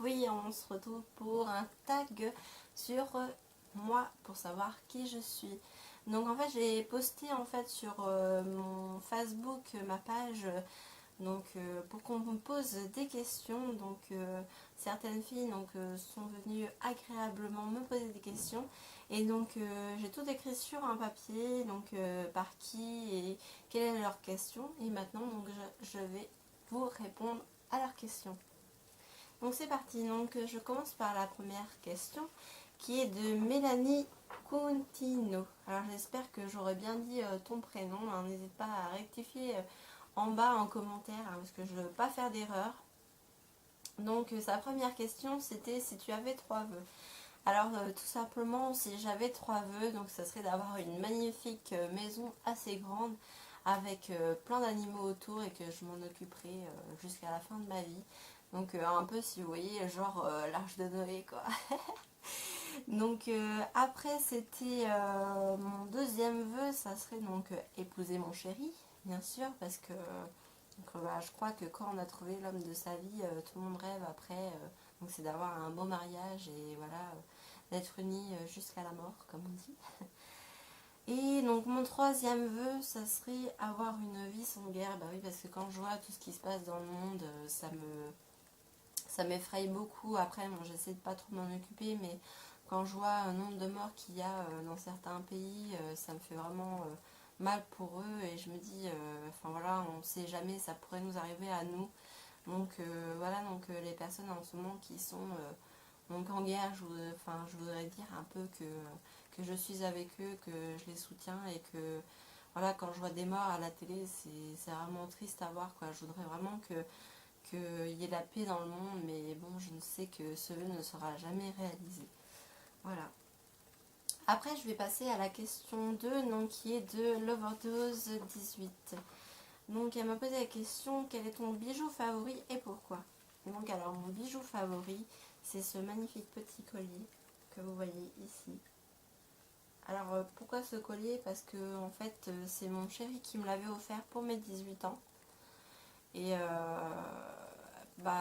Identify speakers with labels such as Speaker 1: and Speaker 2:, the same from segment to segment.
Speaker 1: oui, on se retrouve pour un tag sur moi pour savoir qui je suis. Donc en fait j'ai posté en fait sur mon Facebook, ma page, pour qu'on me pose des questions. Donc certaines filles sont venues agréablement me poser des questions. Et donc j'ai tout écrit sur un papier, par qui et quelle est leur question. Et maintenant je vais vous répondre à leurs questions. Donc c'est parti, je commence par la première question qui est de Mélanie Contino. Alors j'espère que j'aurai bien dit ton prénom, hein. N'hésite pas à rectifier en bas en commentaire, hein, parce que je ne veux pas faire d'erreur. Donc sa première question c'était si tu avais 3 vœux. Alors tout simplement si j'avais 3 vœux, donc ça serait d'avoir une magnifique maison assez grande avec plein d'animaux autour et que je m'en occuperai jusqu'à la fin de ma vie. Donc un peu si vous voyez genre l'Arche de Noé quoi. Donc après c'était mon deuxième vœu, ça serait épouser mon chéri, bien sûr, parce que je crois que quand on a trouvé l'homme de sa vie, tout le monde rêve après, donc c'est d'avoir un beau mariage et voilà, d'être unis jusqu'à la mort, comme on dit. Et donc mon troisième vœu, ça serait avoir une vie sans guerre. Bah oui, parce que quand je vois tout ce qui se passe dans le monde, ça m'effraie beaucoup. Après, bon, j'essaie de pas trop m'en occuper, mais quand je vois un nombre de morts qu'il y a dans certains pays, ça me fait vraiment mal pour eux. Et je me dis, enfin voilà, on ne sait jamais, ça pourrait nous arriver à nous. Donc voilà, les personnes en ce moment qui sont en guerre, je voudrais dire un peu que je suis avec eux, que je les soutiens et que voilà, quand je vois des morts à la télé, c'est vraiment triste à voir, quoi. Je voudrais vraiment qu'il y ait la paix dans le monde, mais bon, je ne sais que ce vœu ne sera jamais réalisé. Voilà. Après, je vais passer à la question 2, qui est de Loverdose 18. Donc, elle m'a posé la question, quel est ton bijou favori et pourquoi? Donc, alors, mon bijou favori, c'est ce magnifique petit collier que vous voyez ici. Alors, pourquoi ce collier? Parce que, en fait, c'est mon chéri qui me l'avait offert pour mes 18 ans. Et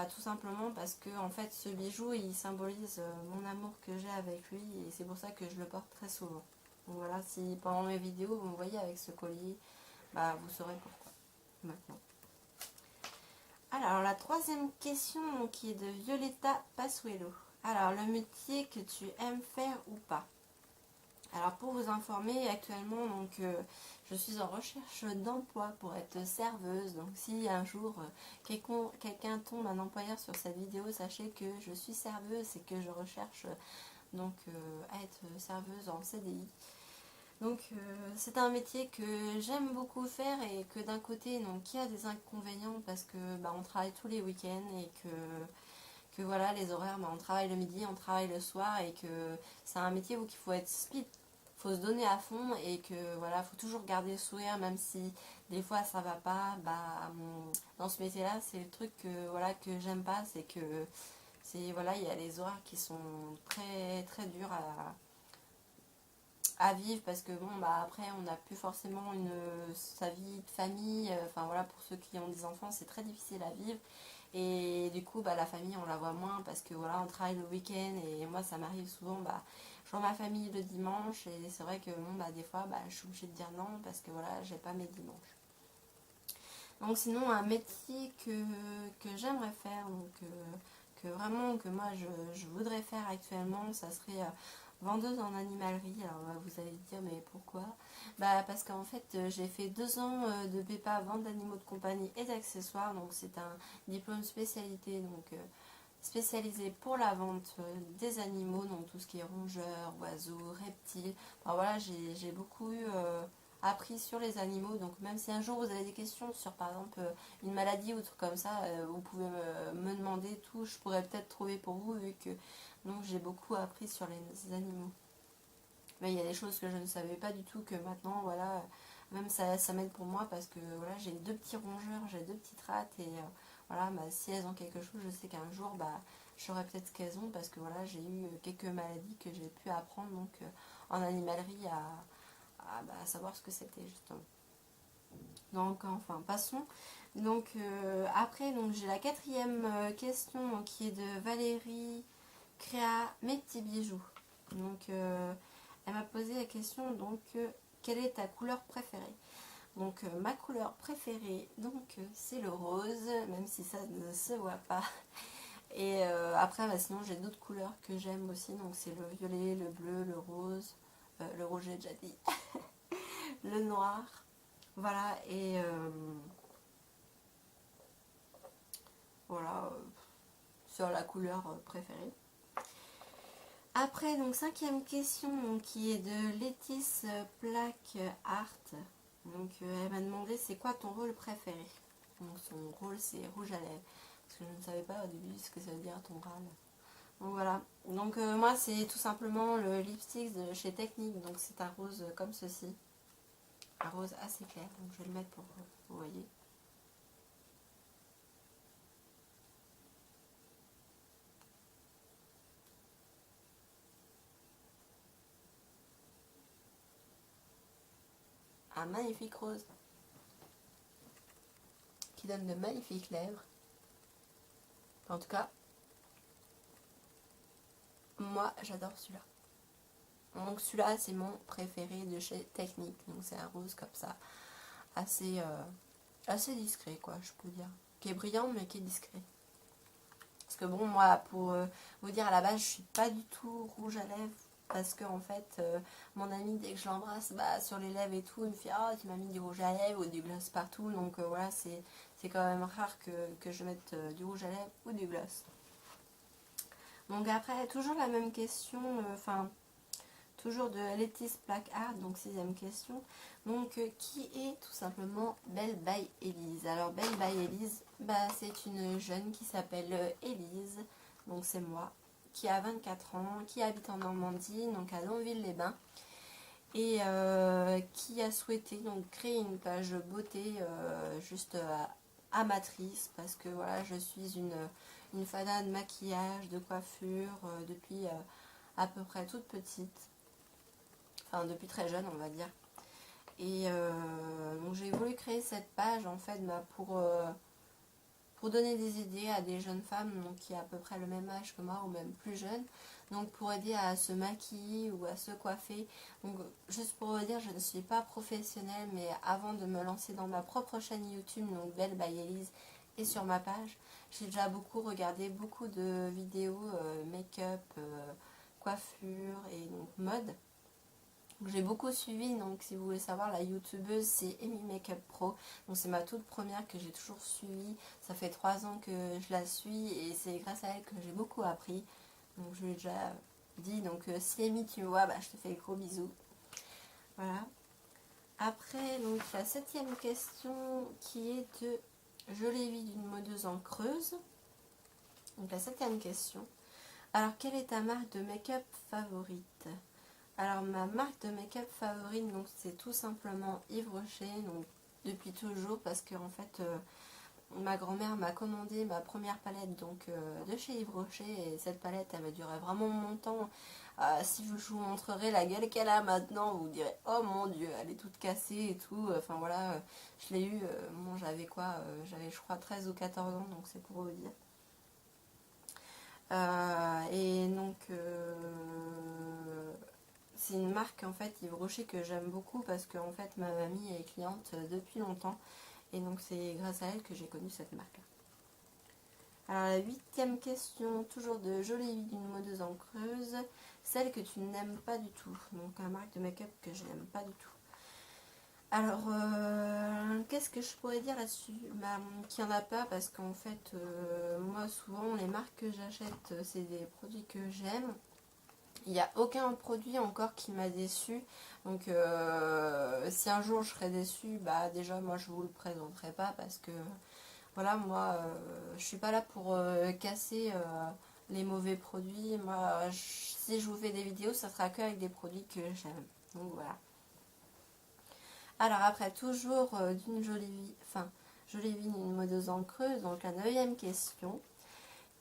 Speaker 1: tout simplement parce que en fait ce bijou il symbolise mon amour que j'ai avec lui et c'est pour ça que je le porte très souvent. Donc voilà, si pendant mes vidéos vous me voyez avec ce collier, vous saurez pourquoi maintenant. Alors la troisième question qui est de Violetta Passuelo. Alors le métier que tu aimes faire ou pas? Alors pour vous informer, actuellement je suis en recherche d'emploi pour être serveuse. Donc si un jour quelqu'un tombe, un employeur sur cette vidéo, sachez que je suis serveuse et que je recherche à être serveuse en CDI. Donc c'est un métier que j'aime beaucoup faire et que d'un côté il y a des inconvénients parce que on travaille tous les week-ends et que voilà les horaires, on travaille le midi, on travaille le soir et que c'est un métier où il faut être speed, faut se donner à fond et que voilà, faut toujours garder le sourire même si des fois ça va pas. Dans ce métier là c'est le truc que j'aime pas, c'est que il y a les horaires qui sont très très durs à vivre parce que après on n'a plus forcément sa vie de famille, pour ceux qui ont des enfants c'est très difficile à vivre et du coup la famille on la voit moins parce que voilà on travaille le week-end et moi ça m'arrive souvent je vois ma famille le dimanche et c'est vrai que des fois je suis obligée de dire non parce que voilà j'ai pas mes dimanches. Donc sinon un métier que j'aimerais faire, que vraiment que moi je voudrais faire actuellement, ça serait vendeuse en animalerie. Alors vous allez me dire mais pourquoi? Parce qu'en fait j'ai fait 2 ans de BEPA vente d'animaux de compagnie et d'accessoires, donc c'est un diplôme spécialité spécialisé pour la vente des animaux, donc tout ce qui est rongeurs, oiseaux, reptiles. Voilà, j'ai beaucoup eu appris sur les animaux, donc même si un jour vous avez des questions sur par exemple une maladie ou truc comme ça, vous pouvez me demander tout, je pourrais peut-être trouver pour vous vu que j'ai beaucoup appris sur les animaux. Mais il y a des choses que je ne savais pas du tout que maintenant voilà, même ça m'aide pour moi parce que voilà, j'ai 2 petits rongeurs, j'ai 2 petites rats et voilà, si elles ont quelque chose, je sais qu'un jour je saurai peut-être ce qu'elles ont parce que voilà, j'ai eu quelques maladies que j'ai pu apprendre en animalerie à savoir ce que c'était justement. Donc enfin passons. Donc après donc j'ai la quatrième question donc, qui est de Valérie Créa mes petits bijoux. Donc elle m'a posé la question donc quelle est ta couleur préférée? Donc ma couleur préférée donc c'est le rose, même si ça ne se voit pas. Et après bah, sinon j'ai d'autres couleurs que j'aime aussi, donc c'est le violet, le bleu, le rouge j'ai déjà dit, le noir. Voilà, et voilà, sur la couleur préférée. Après, donc cinquième question donc, qui est de Létis Plaque Art. Donc elle m'a demandé c'est quoi ton rôle préféré. Donc son rôle c'est rouge à lèvres. Parce que je ne savais pas au début ce que ça veut dire ton râle. Donc voilà. Donc moi c'est tout simplement le lipstick de chez Technique. Donc c'est un rose comme ceci. Un rose assez clair. Donc je vais le mettre pour vous voyez. Un magnifique rose qui donne de magnifiques lèvres. En tout cas, moi j'adore celui-là. Donc celui-là c'est mon préféré de chez Technique. Donc c'est un rose comme ça, assez, assez discret quoi je peux dire. Qui est brillant mais qui est discret. Parce que bon moi pour vous dire à la base je suis pas du tout rouge à lèvres. Parce que en fait mon ami dès que je l'embrasse bah, sur les lèvres et tout il me fait ah tu m'as mis du rouge à lèvres ou du gloss partout. Donc voilà c'est quand même rare que je mette du rouge à lèvres ou du gloss. Donc après toujours la même question, enfin toujours de Létis Plaque Art, donc sixième question. Donc qui est tout simplement Belle by Elise? Alors Belle by Elise, bah, c'est une jeune qui s'appelle Elise, donc c'est moi, qui a 24 ans, qui habite en Normandie, donc à Longville-les-Bains, et qui a souhaité donc créer une page beauté juste amatrice, parce que voilà, je suis une fada de maquillage, de coiffure, depuis à peu près toute petite. Enfin depuis très jeune on va dire. Et donc j'ai voulu créer cette page en fait bah, pour donner des idées à des jeunes femmes donc, qui ont à peu près le même âge que moi ou même plus jeunes. Donc pour aider à se maquiller ou à se coiffer. Donc juste pour vous dire, je ne suis pas professionnelle, mais avant de me lancer dans ma propre chaîne YouTube, donc Belle by Elise, et sur ma page, j'ai déjà beaucoup regardé beaucoup de vidéos make-up, coiffure et donc mode. J'ai beaucoup suivi, donc si vous voulez savoir, la youtubeuse c'est Amy Makeup Pro. Donc c'est ma toute première que j'ai toujours suivie. Ça fait 3 ans que je la suis et c'est grâce à elle que j'ai beaucoup appris. Donc je lui ai déjà dit, donc si Amy tu me vois, bah, je te fais des gros bisous. Voilà. Après, donc la septième question qui est de Je l'ai vu d'une modeuse en Creuse. Donc la septième question. Alors quelle est ta marque de make-up favorite? Alors ma marque de make-up favorite, donc c'est tout simplement Yves Rocher, donc depuis toujours parce que en fait ma grand-mère m'a commandé ma première palette donc de chez Yves Rocher et cette palette elle m'a duré vraiment longtemps. Si je vous montrerai la gueule qu'elle a maintenant, vous direz oh mon dieu, elle est toute cassée et tout. Enfin voilà, je l'ai eu, bon j'avais quoi, j'avais je crois 13 ou 14 ans donc c'est pour vous dire. Et donc c'est une marque en fait Yves Rocher que j'aime beaucoup parce que en fait ma mamie est cliente depuis longtemps et donc c'est grâce à elle que j'ai connu cette marque. Alors la huitième question, toujours de Jolie vie d'une modeuse en Creuse, celle que tu n'aimes pas du tout, donc une marque de make-up que je n'aime pas du tout. Alors qu'est-ce que je pourrais dire là-dessus? Bah, qu'il n'y en a pas parce qu'en fait moi souvent les marques que j'achète c'est des produits que j'aime. Il n'y a aucun produit encore qui m'a déçu. Donc si un jour je serais déçue, bah déjà moi je vous le présenterai pas parce que voilà moi je suis pas là pour casser les mauvais produits. Moi si je vous fais des vidéos ça sera que avec des produits que j'aime. Donc voilà. Alors après toujours d'une jolie vie, enfin jolie vie d'une modeuse en Creuse. Donc la neuvième question.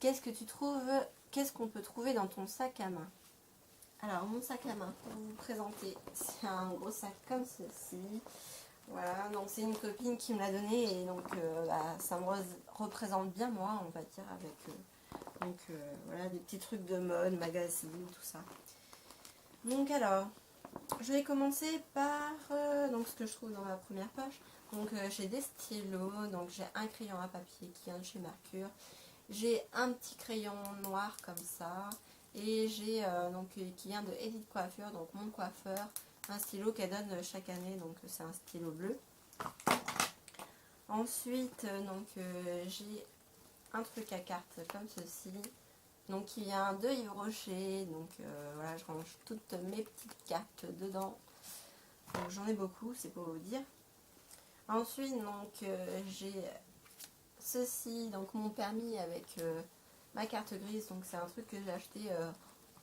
Speaker 1: Qu'est-ce qu'on peut trouver dans ton sac à main? Alors mon sac à main, pour vous présenter, c'est un gros sac comme ceci. Voilà, donc c'est une copine qui me l'a donné et donc ça me représente bien moi, on va dire, avec donc voilà, des petits trucs de mode, magazine, tout ça. Donc alors, je vais commencer par donc ce que je trouve dans ma première poche. Donc j'ai des stylos, donc j'ai un crayon à papier qui vient de chez Mercure. J'ai un petit crayon noir comme ça. Et j'ai donc qui vient de Edith Coiffure, donc mon coiffeur. Un stylo qu'elle donne chaque année, donc c'est un stylo bleu. Ensuite, donc j'ai un truc à cartes comme ceci. Donc qui vient de Yves Rocher. Donc voilà, je range toutes mes petites cartes dedans. Donc j'en ai beaucoup, c'est pour vous dire. Ensuite, donc j'ai ceci, donc mon permis avec ma carte grise. Donc c'est un truc que j'ai acheté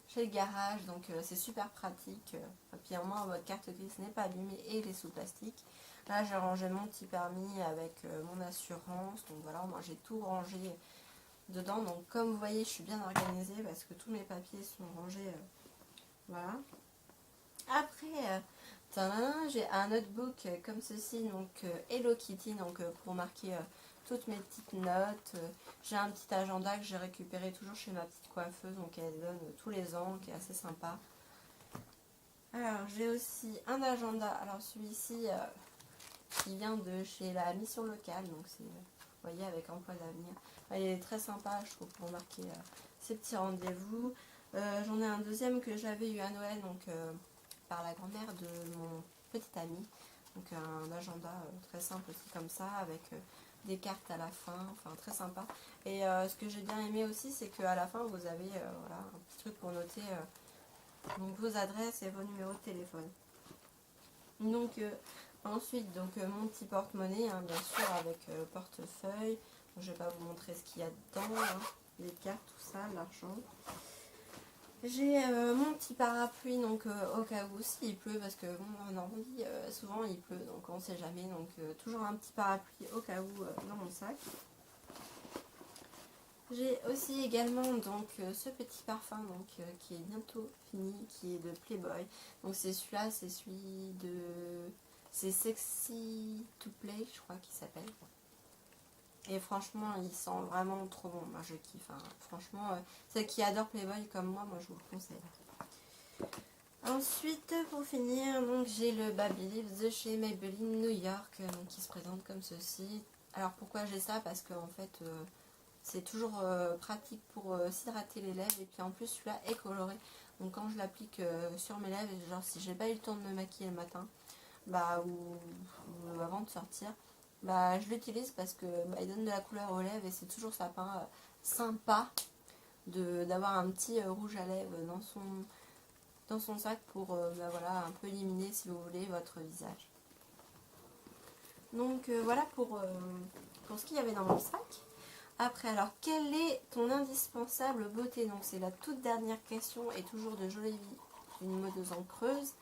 Speaker 1: chez le garage, donc c'est super pratique. Et puis au moins votre carte grise n'est pas abîmée et elle est sous plastique. Là j'ai rangé mon petit permis avec mon assurance, donc voilà, moi j'ai tout rangé dedans. Donc comme vous voyez, je suis bien organisée parce que tous mes papiers sont rangés. Voilà. Après, j'ai un notebook comme ceci, donc Hello Kitty, donc pour marquer toutes mes petites notes. J'ai un petit agenda que j'ai récupéré toujours chez ma petite coiffeuse, donc elle donne tous les ans, qui est assez sympa. Alors j'ai aussi un agenda, alors celui-ci qui vient de chez la mission locale, donc c'est, vous voyez, avec emploi d'avenir. Il est très sympa, je trouve, pour marquer ces petits rendez-vous. J'en ai un deuxième que j'avais eu à Noël, donc par la grand-mère de mon petit ami. Donc un agenda très simple aussi comme ça, avec des cartes à la fin, enfin très sympa. Et ce que j'ai bien aimé aussi, c'est qu'à la fin vous avez voilà, un petit truc pour noter donc, vos adresses et vos numéros de téléphone. Donc ensuite donc mon petit porte-monnaie, hein, bien sûr, avec portefeuille. Donc, je vais pas vous montrer ce qu'il y a dedans, hein, les cartes, tout ça, l'argent. J'ai mon petit parapluie, donc au cas où s'il pleut, parce que bon, en Normandie souvent il pleut, donc on sait jamais, donc toujours un petit parapluie au cas où dans mon sac. J'ai aussi également donc ce petit parfum donc qui est bientôt fini, qui est de Playboy. Donc c'est celui-là, c'est celui de, c'est Sexy to Play, je crois qu'il s'appelle. Et franchement, il sent vraiment trop bon. Moi, je kiffe. Hein. Franchement, ceux qui adorent Playboy comme moi, je vous le conseille. Ensuite, pour finir, donc j'ai le Baby Lips de chez Maybelline New York, donc qui se présente comme ceci. Alors pourquoi j'ai ça? Parce que en fait, c'est toujours pratique pour s'hydrater les lèvres. Et puis en plus, celui-là est coloré. Donc quand je l'applique sur mes lèvres, genre si j'ai pas eu le temps de me maquiller le matin, bah ou avant de sortir, bah je l'utilise parce que bah, il donne de la couleur aux lèvres et c'est toujours sympa d'avoir un petit rouge à lèvres dans son sac pour bah, voilà, un peu éliminer si vous voulez votre visage. Donc voilà pour ce qu'il y avait dans mon sac. Après, alors quelle est ton indispensable beauté? Donc c'est la toute dernière question et toujours de Jolie Vie, une modeuse en creuse.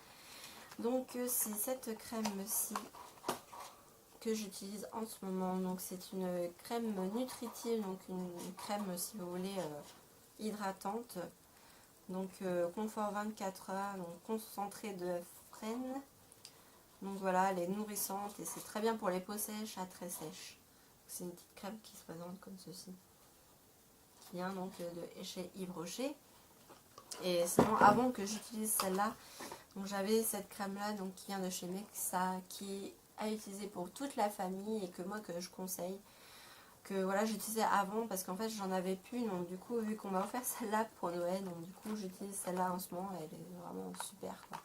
Speaker 1: Donc c'est cette crème-ci que j'utilise en ce moment. Donc c'est une crème nutritive, donc une crème si vous voulez hydratante. Donc confort 24 heures, donc concentré de frêne. Donc voilà, elle est nourrissante et c'est très bien pour les peaux sèches à très sèches. C'est une petite crème qui se présente comme ceci. Qui vient donc de chez Yves Rocher. Et sinon avant que j'utilise celle-là, donc j'avais cette crème là donc qui vient de chez Mexa, qui est à utiliser pour toute la famille et que moi que je conseille, que voilà j'utilisais avant parce qu'en fait j'en avais plus, donc du coup vu qu'on m'a offert celle-là pour Noël, donc du coup j'utilise celle-là en ce moment, elle est vraiment super quoi.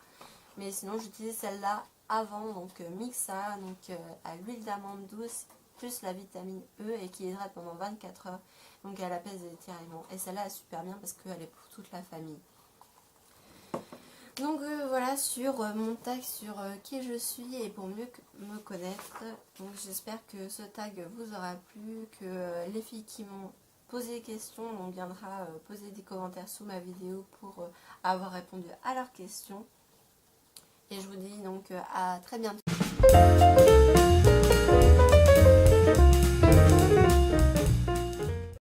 Speaker 1: Mais sinon j'utilise celle-là avant, donc Mixa, donc à l'huile d'amande douce plus la vitamine E et qui hydrate pendant 24 heures, donc elle apaise étirement. Et celle-là est super bien parce qu'elle est pour toute la famille. Donc voilà sur mon tag sur qui je suis et pour mieux me connaître. Donc j'espère que ce tag vous aura plu, que les filles qui m'ont posé des questions, on viendra poser des commentaires sous ma vidéo pour avoir répondu à leurs questions. Et je vous dis donc à très bientôt.